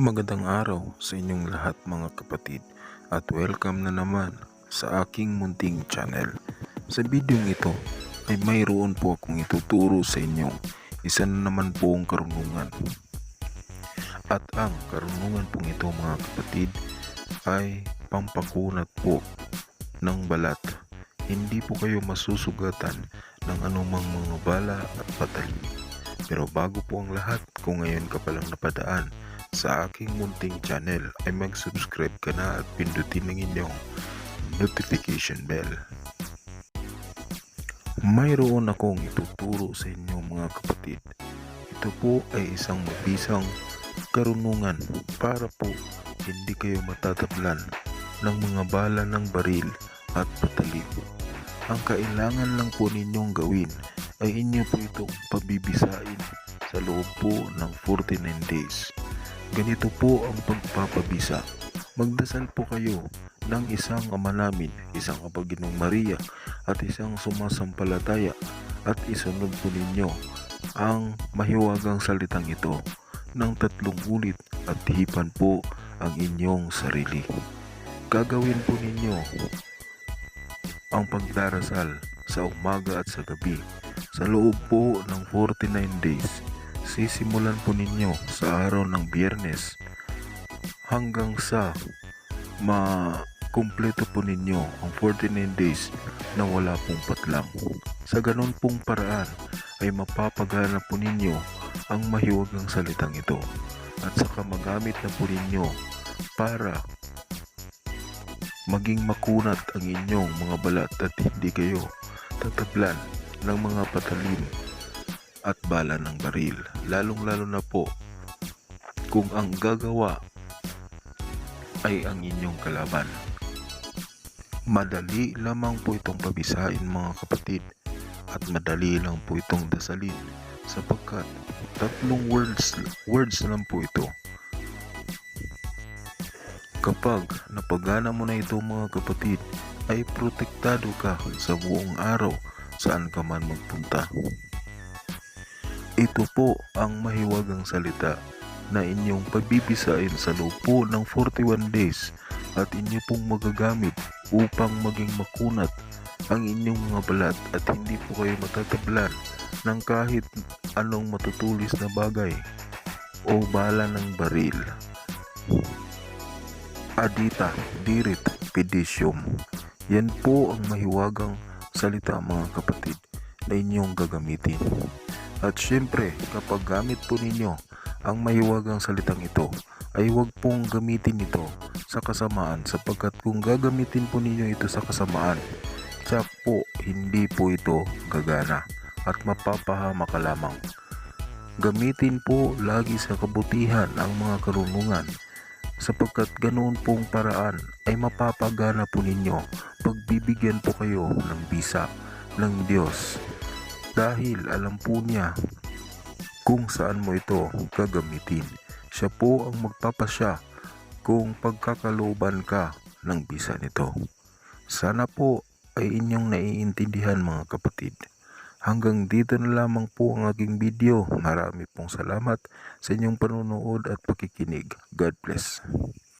Magandang araw sa inyong lahat mga kapatid at welcome na naman sa aking munting channel. Sa video ito ay mayroon po akong ituturo sa inyo isa na naman pong karunungan. At ang karunungan pong ito mga kapatid ay pampakunat po ng balat. Hindi po kayo masusugatan ng anumang mga bala at patalim. Pero bago po ang lahat, kung ngayon ka palang napadaan sa aking munting channel ay mag-subscribe ka na at pindutin ang inyong notification bell. Mayroon akong ituturo sa inyo mga kapatid. Ito po ay isang mabisang karunungan para po hindi kayo matatablan ng mga bala ng baril at patalim. Ang kailangan lang po ninyong gawin ay inyo po itong pabibisain sa loob po ng 49 days. Ganito po ang pagpapabisa. Magdasal po kayo ng isang Ama Namin, isang Apaginong Maria at isang sumasampalataya at isunod po ninyo ang mahiwagang salitang ito ng 3 ulit at hipan po ang inyong sarili. Gagawin po ninyo ang pagdarasal sa umaga at sa gabi sa loob po ng 49 days. Sisimulan po ninyo sa araw ng Biyernes hanggang sa makumpleto po ninyo ang 49 days na wala pong patlang. Sa ganun pong paraan ay mapapagana po ninyo ang mahiwagang salitang ito at saka magamit na po ninyo para maging makunat ang inyong mga balat at hindi kayo tatablan ng mga patalim at bala ng baril, lalong-lalo na po kung ang gagawa ay ang inyong kalaban. Madali lamang po itong pabisain mga kapatid at madali lang po itong dasalin sapagkat 3 words lang po ito. Kapag napagana mo na ito mga kapatid ay protektado ka sa buong araw saan ka man magpunta. Ito po ang mahiwagang salita na inyong pabibisain sa loob po ng 41 days at inyo pong magagamit upang maging makunat ang inyong mga balat at hindi po kayo matatablan ng kahit anong matutulis na bagay o bala ng baril. Adita dirit pedicium. Yan po ang mahiwagang salita mga kapatid na inyong gagamitin. At syempre, kapag gamit po ninyo ang mahiwagang salitang ito, ay huwag pong gamitin ito sa kasamaan sapagkat kung gagamitin po ninyo ito sa kasamaan, tsak po hindi po ito gagana at mapapahama ka lamang. Gamitin po lagi sa kabutihan ang mga karunungan sapagkat ganoon pong paraan ay mapapagana po ninyo, pagbibigyan po kayo ng bisa ng Diyos. Dahil alam po niya kung saan mo ito gagamitin. Siya po ang magpapasya kung pagkakalooban ka ng bisa nito. Sana po ay inyong naiintindihan mga kapatid. Hanggang dito na lamang po ang aking video. Marami pong salamat sa inyong panonood at pakikinig. God bless.